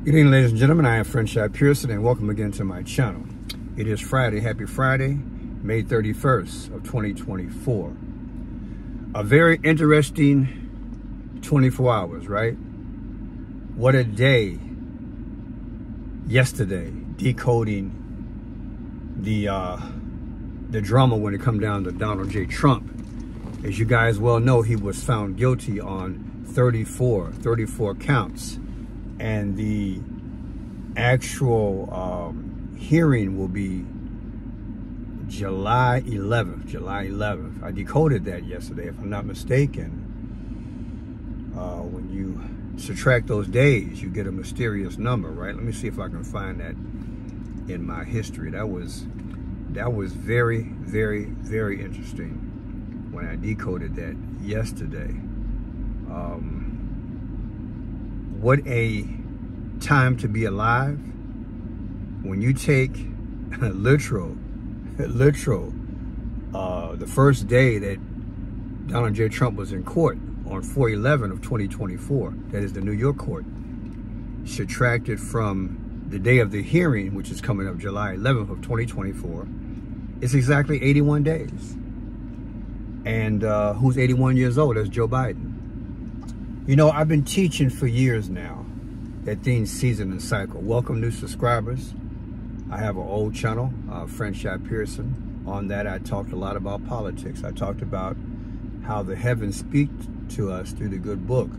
Good evening, ladies and gentlemen. I am Friendship Pearson, and welcome again to my channel. It is Friday. Happy Friday, May 31st of 2024. A very interesting 24 hours, right? What a day yesterday, decoding the drama when it come down to Donald J. Trump. As you guys well know, he was found guilty on 34 counts. And the actual hearing will be July 11th. I decoded that yesterday, if I'm not mistaken. When you subtract those days, you get a mysterious number, right? Let me see if I can find that in my history. That was very, very, very interesting when I decoded that yesterday. What a time to be alive when you take literal, the first day that Donald J. Trump was in court on 4/11 of 2024, that is the New York court, subtracted from the day of the hearing, which is coming up July 11th of 2024, it's exactly 81 days. And who's 81 years old? That's Joe Biden. You know, I've been teaching for years now that things season and cycle. Welcome new subscribers. I have an old channel, Friendship Pearson. On that, I talked a lot about politics. I talked about how the heavens speak to us through the good book.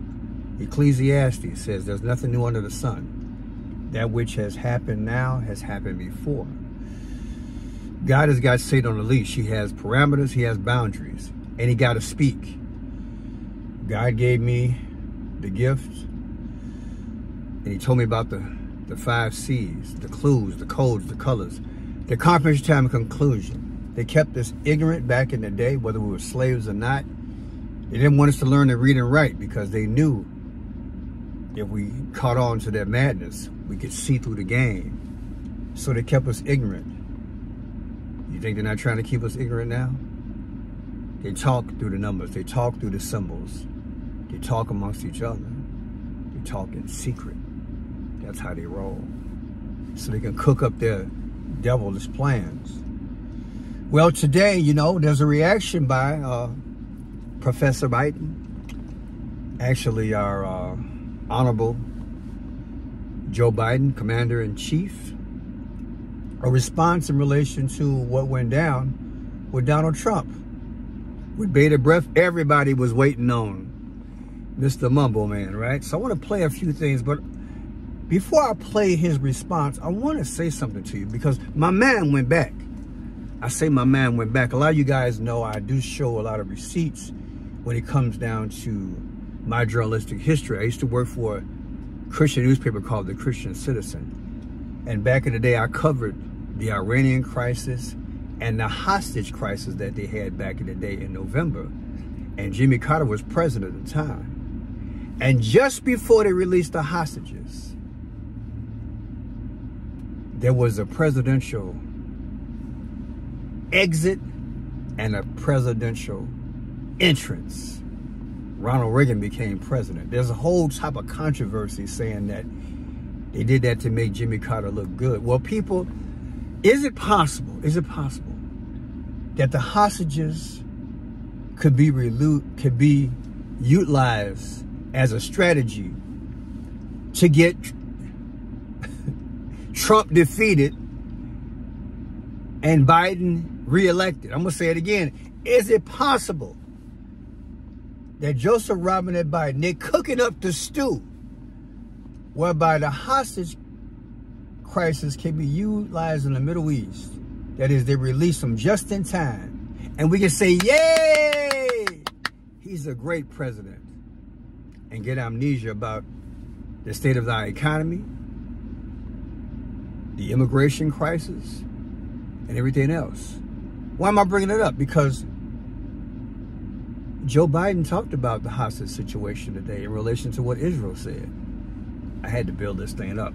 Ecclesiastes says there's nothing new under the sun. That which has happened now has happened before. God has got Satan on the leash. He has parameters, he has boundaries, and he got to speak. God gave me the gift, and he told me about the 5 C's, the clues, the codes, the colors, the comprehension, time, and conclusion. They kept us ignorant back in the day, whether we were slaves or not. They didn't want us to learn to read and write because they knew if we caught on to their madness, we could see through the game. So they kept us ignorant. You think they're not trying to keep us ignorant now? They talk through the numbers. They talk through the symbols. They talk amongst each other. They talk in secret. That's how they roll. So they can cook up their devilish plans. Well, today, you know, there's a reaction by Professor Biden. Actually, our Honorable Joe Biden, Commander-in-Chief. A response in relation to what went down with Donald Trump. With bated breath, everybody was waiting on Mr. Mumble Man, right? So I want to play a few things, but before I play his response, I want to say something to you because my man went back. I say my man went back. A lot of you guys know I do show a lot of receipts when it comes down to my journalistic history. I used to work for a Christian newspaper called The Christian Citizen. And back in the day, I covered the Iranian crisis and the hostage crisis that they had back in the day in November. And Jimmy Carter was president at the time. And just before they released the hostages, there was a presidential exit and a presidential entrance. Ronald Reagan became president. There's a whole type of controversy saying that they did that to make Jimmy Carter look good. Well, people, is it possible that the hostages could be utilized as a strategy to get Trump defeated and Biden reelected? I'm going to say it again. Is it possible that Joseph Robinette Biden, they're cooking up the stew whereby the hostage crisis can be utilized in the Middle East? That is, they release them just in time. And we can say, yay, he's a great president. And get amnesia about the state of our economy, the immigration crisis, and everything else. Why am I bringing it up? Because Joe Biden talked about the hostage situation today in relation to what Israel said. I had to build this thing up.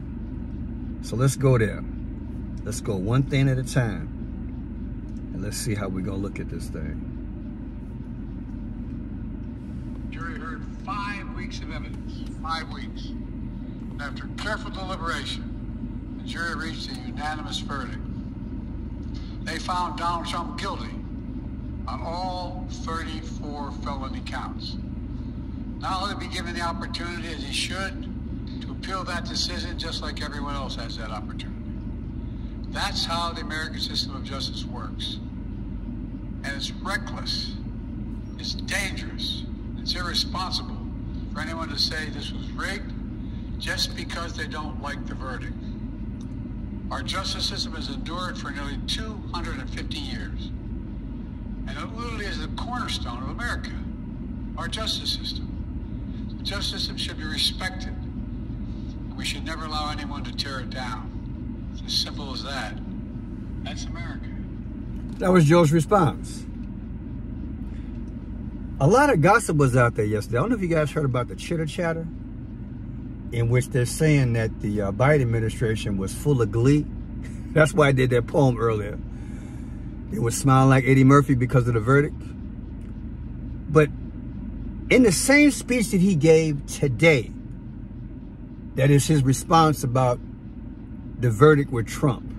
So let's go there. Let's go one thing at a time. And let's see how we're going to look at this thing. Jury heard 5 weeks of evidence. 5 weeks. After careful deliberation, the jury reached a unanimous verdict. They found Donald Trump guilty on all 34 felony counts. Now he'll be given the opportunity, as he should, to appeal that decision just like everyone else has that opportunity. That's how the American system of justice works. And it's reckless, it's dangerous, it's irresponsible for anyone to say this was rigged just because they don't like the verdict. Our justice system has endured for nearly 250 years. And it literally is the cornerstone of America, our justice system. The justice system should be respected. We should never allow anyone to tear it down. It's as simple as that. That's America. That was Joe's response. A lot of gossip was out there yesterday. I don't know if you guys heard about the chitter chatter, in which they're saying that the Biden administration was full of glee. That's why I did that poem earlier. They were smiling like Eddie Murphy because of the verdict. But in the same speech that he gave today, that is his response about the verdict with Trump,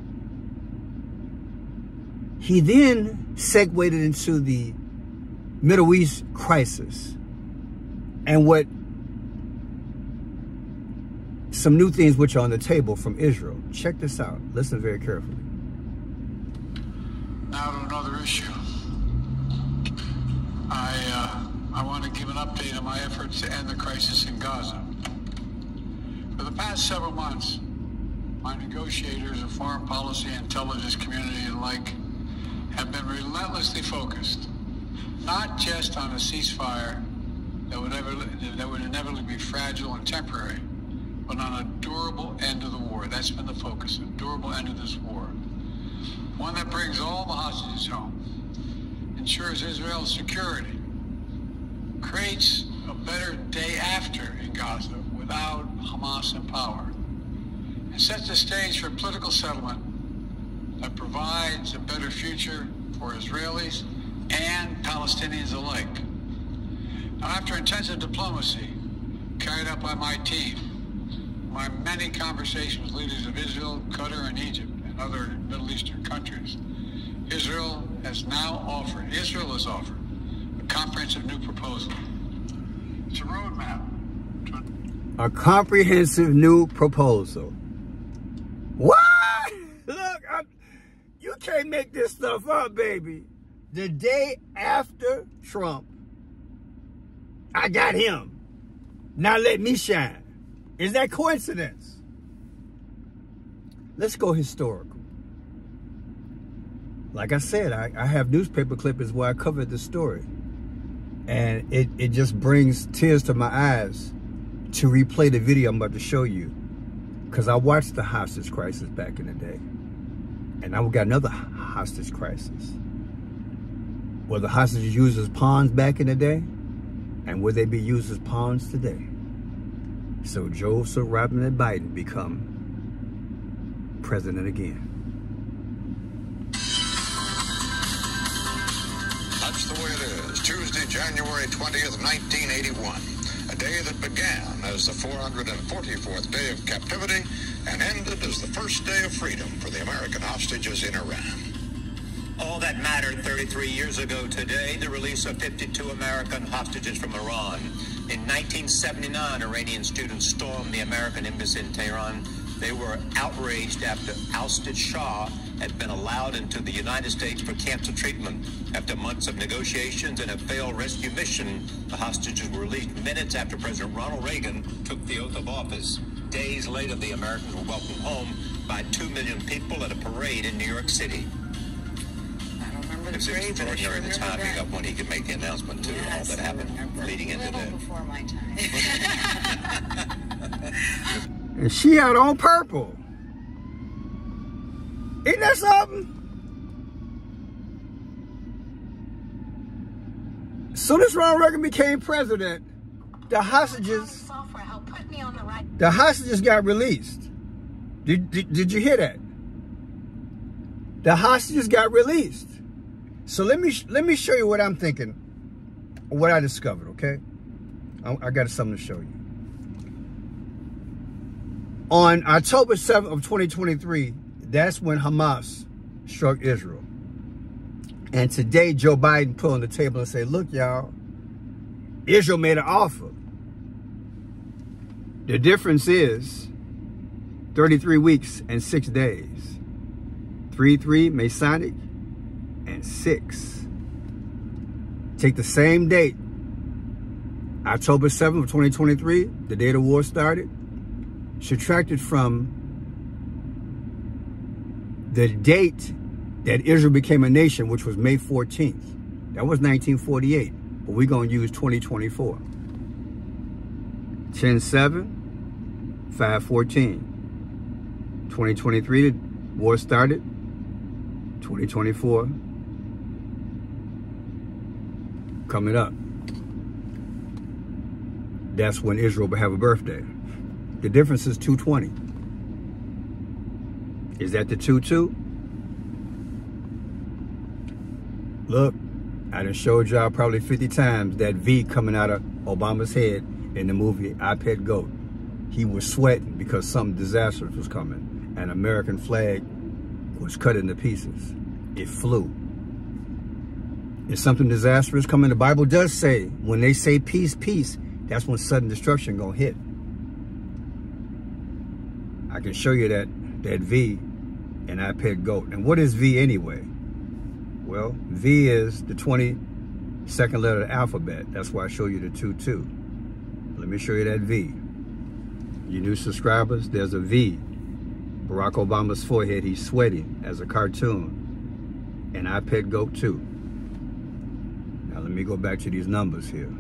he then segued into the Middle East crisis and what some new things which are on the table from Israel. Check this out. Listen very carefully. Now to another issue. I want to give an update on my efforts to end the crisis in Gaza. For the past several months, my negotiators of foreign policy and intelligence community alike have been relentlessly focused, not just on a ceasefire that would inevitably be fragile and temporary, but on a durable end of the war. That's been the focus, a durable end of this war. One that brings all the hostages home, ensures Israel's security, creates a better day after in Gaza without Hamas in power, and sets the stage for political settlement that provides a better future for Israelis and Palestinians alike. Now, after intensive diplomacy carried out by my team, my many conversations with leaders of Israel, Qatar, and Egypt, and other Middle Eastern countries, Israel has offered a comprehensive new proposal. It's a roadmap. A comprehensive new proposal. What? Look, you can't make this stuff up, baby. The day after Trump, I got him. Now let me shine. Is that coincidence? Let's go historical. Like I said, I have newspaper clippings where I covered the story. And it just brings tears to my eyes to replay the video I'm about to show you. Because I watched the hostage crisis back in the day. And now we got another hostage crisis. Were the hostages used as pawns back in the day? And will they be used as pawns today? So Joseph Robinette Biden become president again. That's the way it is. Tuesday, January 20th, 1981. A day that began as the 444th day of captivity and ended as the first day of freedom for the American hostages in Iran. All that mattered 33 years ago today, the release of 52 American hostages from Iran. In 1979, Iranian students stormed the American embassy in Tehran. They were outraged after ousted Shah had been allowed into the United States for cancer treatment. After months of negotiations and a failed rescue mission, the hostages were released minutes after President Ronald Reagan took the oath of office. Days later, the Americans were welcomed home by 2 million people at a parade in New York City. It was extraordinary the timing of when he could make the announcement too, all that happened leading into that. Before my time. And she had on purple. Isn't that something? Soon as Ronald Reagan became president, the hostages got released. Did you hear that? The hostages got released. So let me show you what I'm thinking, what I discovered, okay? I got something to show you. On October 7th of 2023, that's when Hamas struck Israel. And today, Joe Biden put on the table and said, look, y'all, Israel made an offer. The difference is 33 weeks and 6 days. 3 Masonic and 6. Take the same date, October 7th of 2023, the day the war started, subtracted from the date that Israel became a nation, which was May 14th. That was 1948, but we're going to use 2024. 10/7, 5/14. 2023, the war started. 2024, coming up. That's when Israel will have a birthday. The difference is 220. Is that the 2-2? Look, I done showed y'all probably 50 times that V coming out of Obama's head in the movie I Pet Goat. He was sweating because something disastrous was coming. An American flag was cut into pieces. It flew. Is something disastrous coming? The Bible does say, when they say peace, peace, that's when sudden destruction gonna hit. I can show you that V and I Pet Goat. And what is V anyway? Well, V is the 22nd letter of the alphabet. That's why I show you the 2-2. Let me show you that V. You new subscribers, there's a V. Barack Obama's forehead, he's sweating as a cartoon. And I Pet Goat too. Now let me go back to these numbers here.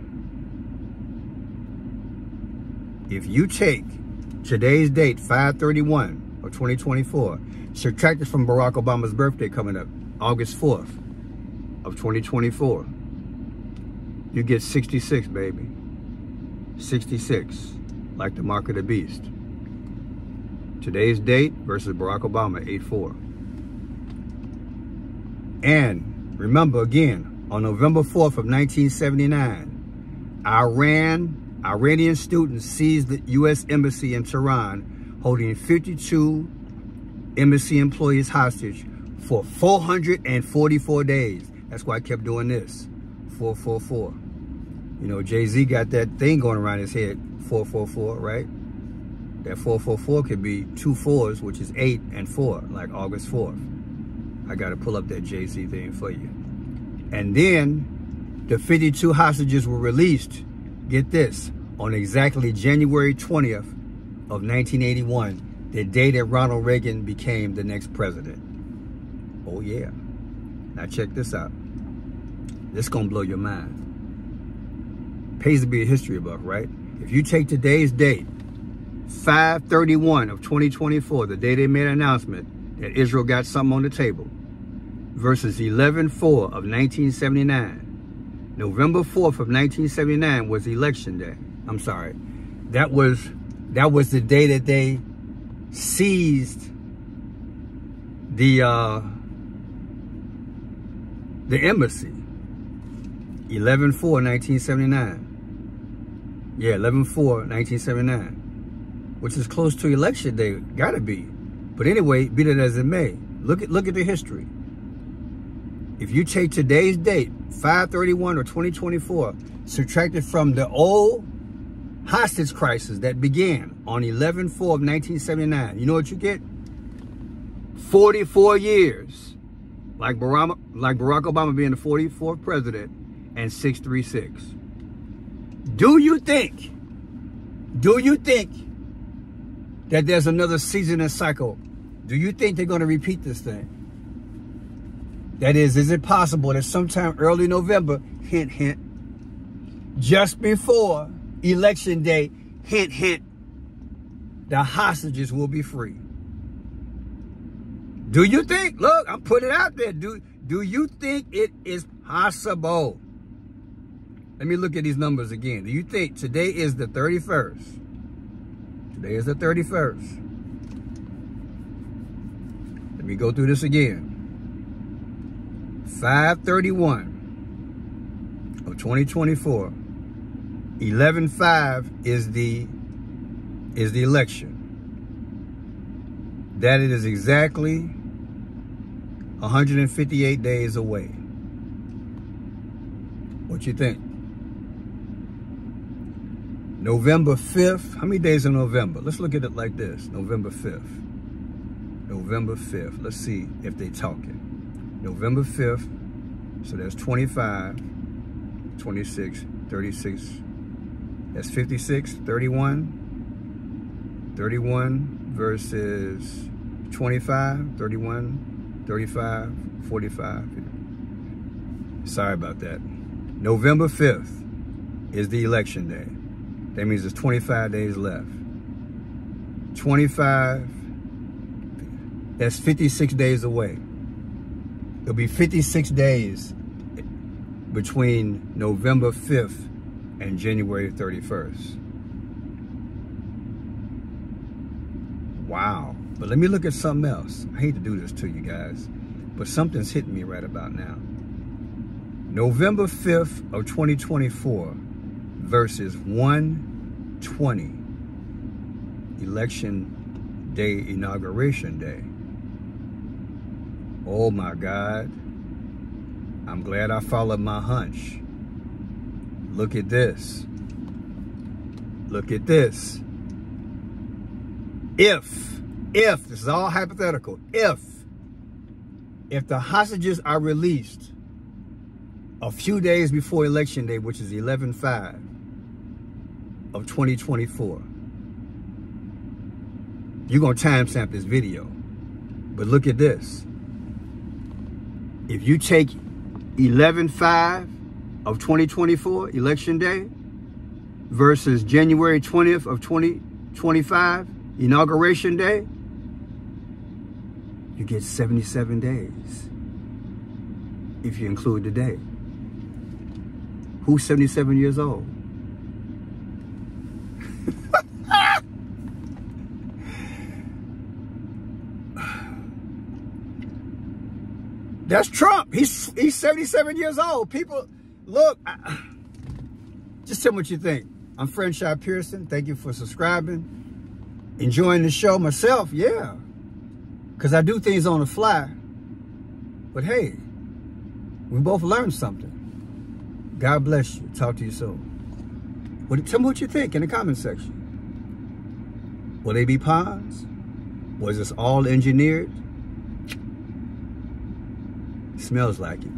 If you take today's date, 5/31 of 2024, subtract it from Barack Obama's birthday coming up, August 4th of 2024, you get 66, baby. 66, like the mark of the beast. Today's date versus Barack Obama, 8/4. And remember again, on November 4th of 1979, Iranian students seized the U.S. Embassy in Tehran, holding 52 embassy employees hostage for 444 days. That's why I kept doing this, 444. You know, Jay-Z got that thing going around his head, 444, right? That 444 could be 2 4s, which is 8 and 4, like August 4th. I got to pull up that Jay-Z thing for you. And then the 52 hostages were released, get this, on exactly January 20th of 1981, the day that Ronald Reagan became the next president. Oh yeah. Now check this out. This is going to blow your mind. Pays to be a history buff, right? If you take today's date, 5/31 of 2024, the day they made an announcement that Israel got something on the table, versus 11/4 of 1979. November 4th of 1979 was election day. I'm sorry. That was the day that they seized the embassy. 11/4 1979. Yeah, 11/4 1979. Which is close to election day, gotta be. But anyway, be that as it may, look at the history. If you take today's date, 5/31 or 2024, subtracted from the old hostage crisis that began on 11/4 of 1979, you know what you get? 44 years, like Barack Obama being the 44th president, and 636. Do you think that there's another season and cycle? Do you think they're going to repeat this thing? That is it possible that sometime early November, hint, hint, just before election day, hint, hint, the hostages will be free? Do you think, look, I'm putting it out there, do you think it is possible? Let me look at these numbers again. Do you think today is the 31st? Today is the 31st. Let me go through this again. 5/31 of 2024. 11/5 is the election. that it is exactly 158 days away. What you think? November 5th. How many days in November? Let's look at it like this. November 5th. November 5th. Let's see if they talking. November 5th. So that's 25, 26, 36. That's 56, 31. 31 versus 25, 31, 35, 45. Sorry about that. November 5th is the election day. That means there's 25 days left. 25, that's 56 days away. It'll be 56 days between November 5th and January 31st. Wow. But let me look at something else. I hate to do this to you guys, but something's hitting me right about now. November 5th of 2024 versus 1/20, election day, inauguration day. Oh my God. I'm glad I followed my hunch. Look at this. Look at this. If, this is all hypothetical, if the hostages are released a few days before election day, which is 11/5 of 2024, you're going to timestamp this video. But look at this. If you take 11/5 of 2024, election day, versus January 20th of 2025, inauguration day, you get 77 days if you include the day. Who's 77 years old? That's Trump. He's 77 years old. People, look, just tell me what you think. I'm Franchai Pearson. Thank you for subscribing. Enjoying the show myself, yeah. Because I do things on the fly. But hey, we both learned something. God bless you. Talk to you soon. Tell me what you think in the comment section. Will they be pawns? Was this all engineered? Smells like it.